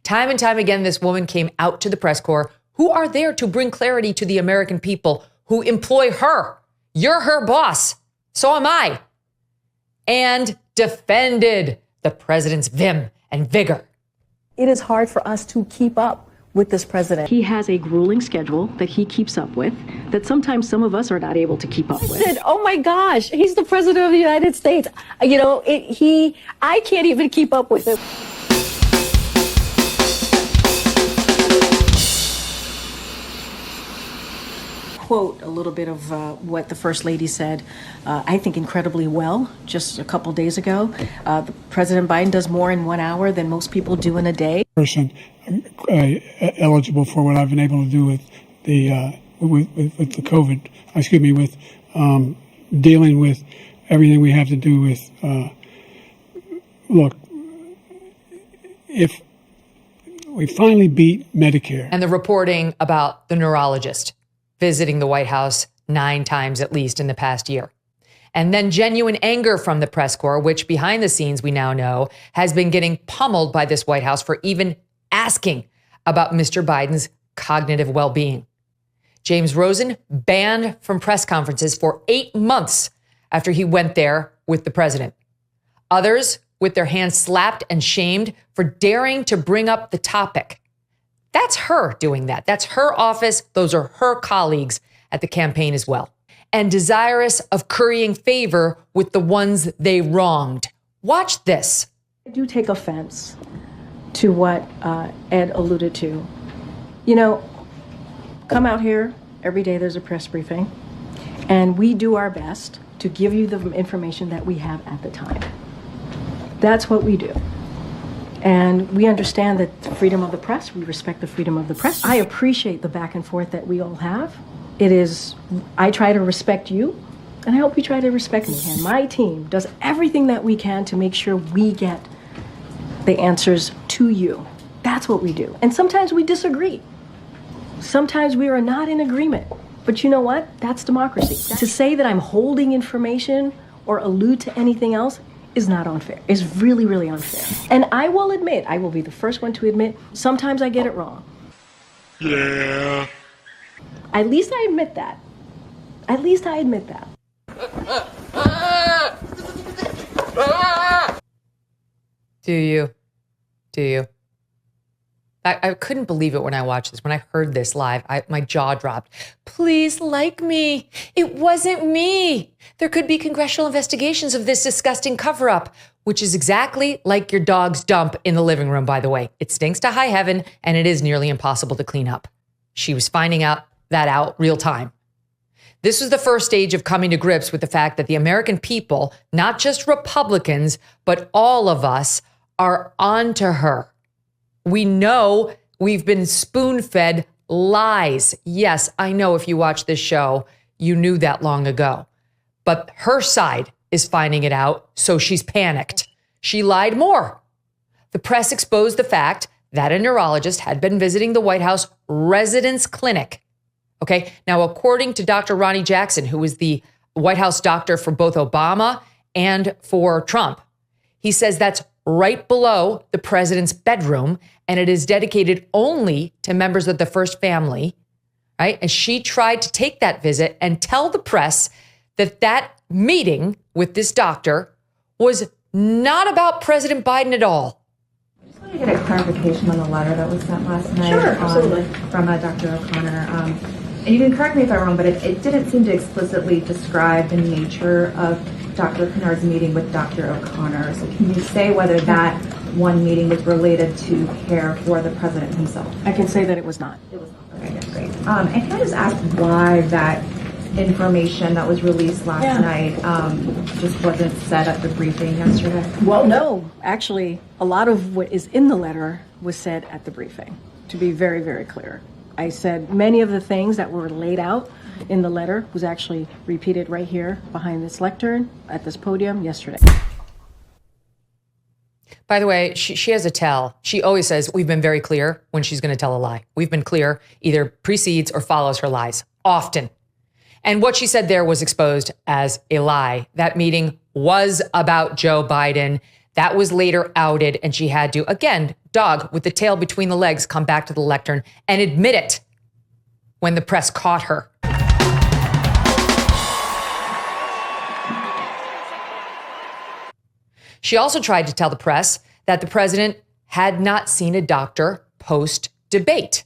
Time and time again, this woman came out to the press corps, who are there to bring clarity to the American people who employ her. You're her boss. So am I. And defended the president's vim and vigor. It is hard for us to keep up with this president. He has a grueling schedule that he keeps up with that sometimes some of us are not able to keep up with. Oh my gosh, he's the president of the United States. You know, I can't even keep up with it. Quote a little bit of what the First Lady said, I think incredibly well, just a couple days ago. President Biden does more in 1 hour than most people do in a day. Person eligible for what I've been able to do with the with the COVID, with dealing with everything we have to do with. Look, if we finally beat Medicare. And the reporting about the neurologist visiting the White House 9 times at least in the past year. And then genuine anger from the press corps, which behind the scenes we now know has been getting pummeled by this White House for even asking about Mr. Biden's cognitive well-being. James Rosen banned from press conferences for 8 months after he went there with the president. Others with their hands slapped and shamed for daring to bring up the topic. That's her doing that. That's her office. Those are her colleagues at the campaign as well. And desirous of currying favor with the ones they wronged. Watch this. I do take offense to what Ed alluded to. You know, come out here, every day there's a press briefing, and we do our best to give you the information that we have at the time. That's what we do. And we understand that the freedom of the press, we respect the freedom of the press. I appreciate the back and forth that we all have. I try to respect you, and I hope you try to respect me. And my team does everything that we can to make sure we get the answers to you. That's what we do. And sometimes we disagree. Sometimes we are not in agreement. But you know what? That's democracy. To say that I'm holding information or allude to anything else is not unfair. It's really, really unfair. And I will admit, I will be the first one to admit, sometimes I get it wrong. Yeah. At least I admit that. At least I admit that. Do you? Do you? I couldn't believe it when I watched this. When I heard this live, my jaw dropped. Please like me. It wasn't me. There could be congressional investigations of this disgusting cover-up, which is exactly like your dog's dump in the living room, by the way. It stinks to high heaven, and it is nearly impossible to clean up. She was finding out real time. This was the first stage of coming to grips with the fact that the American people, not just Republicans, but all of us, are onto her. We know we've been spoon-fed lies. Yes, I know if you watch this show, you knew that long ago. But her side is finding it out, so she's panicked. She lied more. The press exposed the fact that a neurologist had been visiting the White House residence clinic. Okay, now according to Dr. Ronnie Jackson, who was the White House doctor for both Obama and for Trump, he says that's right below the president's bedroom, and it is dedicated only to members of the first family, right? And she tried to take that visit and tell the press that that meeting with this doctor was not about President Biden at all. I just want to get a clarification on the letter that was sent last night. Sure, absolutely. From Dr. O'Connor. And you can correct me if I'm wrong, but it didn't seem to explicitly describe the nature of Dr. Kennard's meeting with Dr. O'Connor. So can you say whether that one meeting was related to care for the president himself? I can say that it was not. It was not. Okay, yeah, great. And can I just ask why that information that was released last night just wasn't said at the briefing yesterday? Well, no. Actually, a lot of what is in the letter was said at the briefing, to be very, very clear. I said many of the things that were laid out in the letter was actually repeated right here behind this lectern at this podium yesterday. By the way, she has a tell. She always says, we've been very clear when she's going to tell a lie. We've been clear, either precedes or follows her lies, often. And what she said there was exposed as a lie. That meeting was about Joe Biden. That was later outed, and she had to, again, dog with the tail between the legs come back to the lectern and admit it when the press caught her. She also tried to tell the press that the president had not seen a doctor post-debate,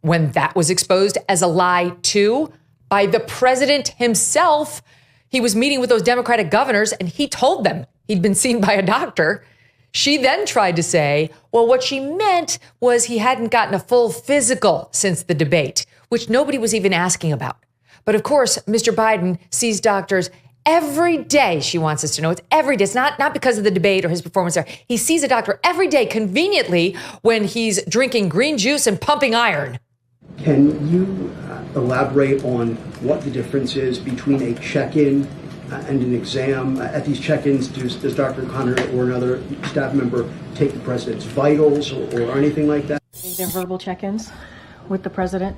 when that was exposed as a lie too by the president himself. He was meeting with those Democratic governors and he told them he'd been seen by a doctor. She then tried to say, well, what she meant was he hadn't gotten a full physical since the debate, which nobody was even asking about. But of course, Mr. Biden sees doctors every day. She wants us to know it's every day. It's not because of the debate or his performance there. He sees a doctor every day, conveniently, when he's drinking green juice and pumping iron. Can you elaborate on what the difference is between a check-in and an exam? At these check-ins, does Dr. O'Connor or another staff member take the president's vitals or anything like that? They're verbal check-ins with the president.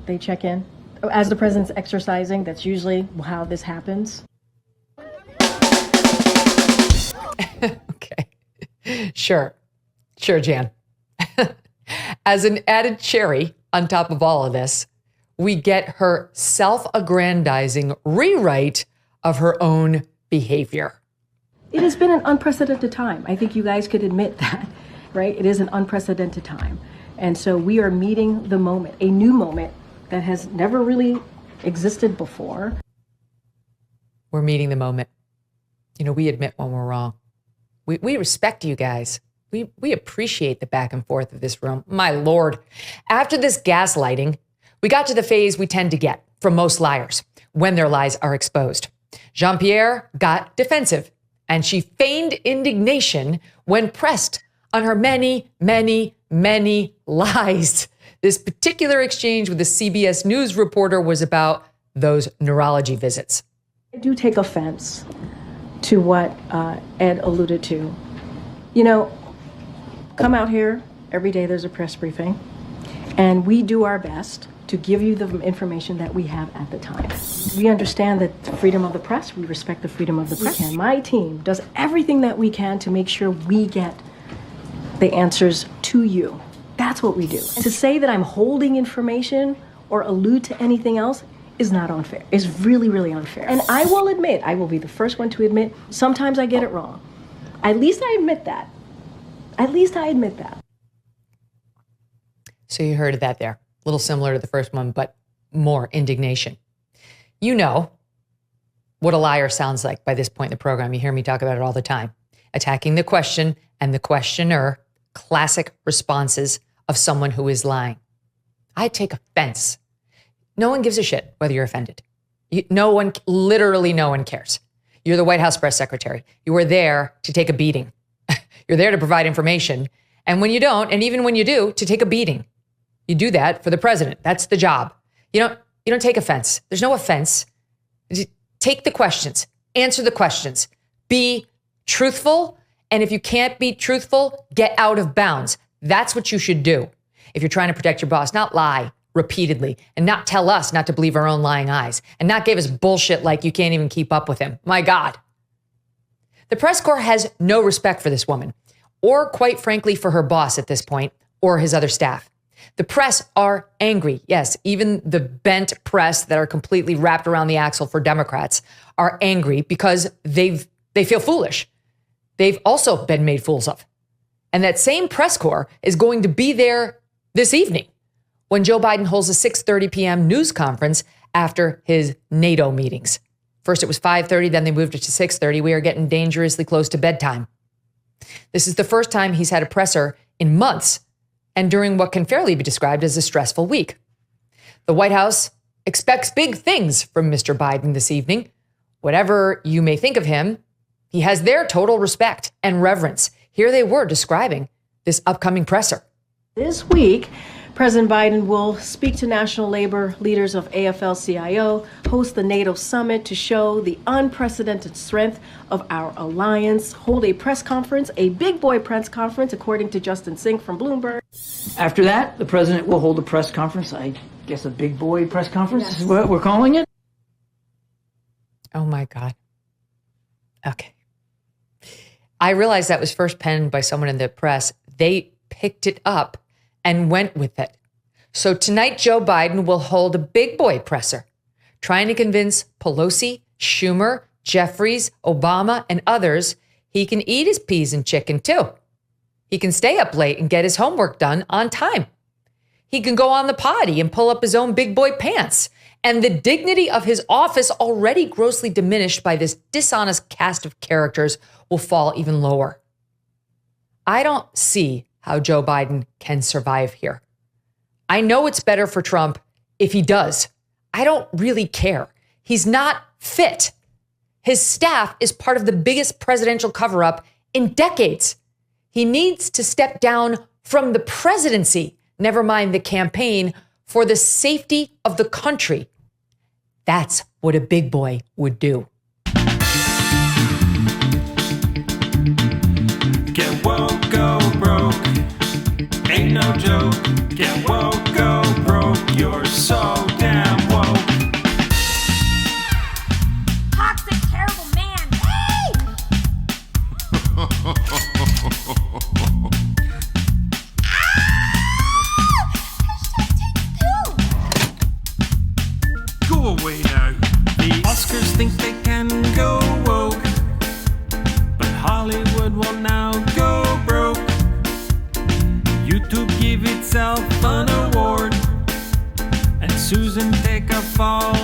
They check in. As the president's exercising, that's usually how this happens. Okay. Sure, Jan. As an added cherry on top of all of this, we get her self-aggrandizing rewrite of her own behavior. It has been an unprecedented time. I think you guys could admit that, right? It is an unprecedented time. And so we are meeting the moment, a new moment that has never really existed before. We're meeting the moment. You know, we admit when we're wrong. We respect you guys. We appreciate the back and forth of this room. My Lord. After this gaslighting, we got to the phase we tend to get from most liars when their lies are exposed. Jean-Pierre got defensive, and she feigned indignation when pressed on her many, many, many lies. This particular exchange with a CBS News reporter was about those neurology visits. I do take offense to what Ed alluded to. You know, come out here, every day there's a press briefing, and we do our best to give you the information that we have at the time. We understand that the freedom of the press, we respect the freedom of the press. And my team does everything that we can to make sure we get the answers to you. That's what we do. To say that I'm holding information or allude to anything else is not unfair. It's really, really unfair. And I will admit, I will be the first one to admit, sometimes I get it wrong. At least I admit that. At least I admit that. So you heard of that there. A little similar to the first one, but more indignation. You know what a liar sounds like by this point in the program. You hear me talk about it all the time. Attacking the question and the questioner, classic responses of someone who is lying. I take offense. No one gives a shit whether you're offended. Literally no one cares. You're the White House press secretary. You are there to take a beating. You're there to provide information. And when you don't, and even when you do, to take a beating. You do that for the president. That's the job. You don't take offense. There's no offense. Take the questions. Answer the questions. Be truthful. And if you can't be truthful, get out of bounds. That's what you should do if you're trying to protect your boss. Not lie repeatedly and not tell us not to believe our own lying eyes and not give us bullshit like you can't even keep up with him. My God. The press corps has no respect for this woman or, quite frankly, for her boss at this point or his other staff. The press are angry. Yes, even the bent press that are completely wrapped around the axle for Democrats are angry because they feel foolish. They've also been made fools of. And that same press corps is going to be there this evening when Joe Biden holds a 6:30 p.m. news conference after his NATO meetings. First it was 5:30, then they moved it to 6:30. We are getting dangerously close to bedtime. This is the first time he's had a presser in months and during what can fairly be described as a stressful week. The White House expects big things from Mr. Biden this evening. Whatever you may think of him, he has their total respect and reverence. Here they were describing this upcoming presser. This week, President Biden will speak to national labor leaders of AFL-CIO, host the NATO summit to show the unprecedented strength of our alliance, hold a press conference, a big boy press conference, according to Justin Sink from Bloomberg. After that, the president will hold a press conference, I guess a big boy press conference is what we're calling it. Oh my God. Okay. I realized that was first penned by someone in the press. They picked it up and went with it. So tonight, Joe Biden will hold a big boy presser, trying to convince Pelosi, Schumer, Jeffries, Obama, and others he can eat his peas and chicken too. He can stay up late and get his homework done on time. He can go on the potty and pull up his own big boy pants. And the dignity of his office, already grossly diminished by this dishonest cast of characters, will fall even lower. I don't see how Joe Biden can survive here. I know it's better for Trump if he does. I don't really care. He's not fit. His staff is part of the biggest presidential cover-up in decades. He needs to step down from the presidency, never mind the campaign, for the safety of the country. That's what a big boy would do. Get woke, go broke. Ain't no joke. Get woke, go broke. You're so damn woke. Toxic, terrible man. Hey! Go away now. The Oscars think they can go woke, but Hollywood will now go broke. YouTube give itself an award, and Susan take a fall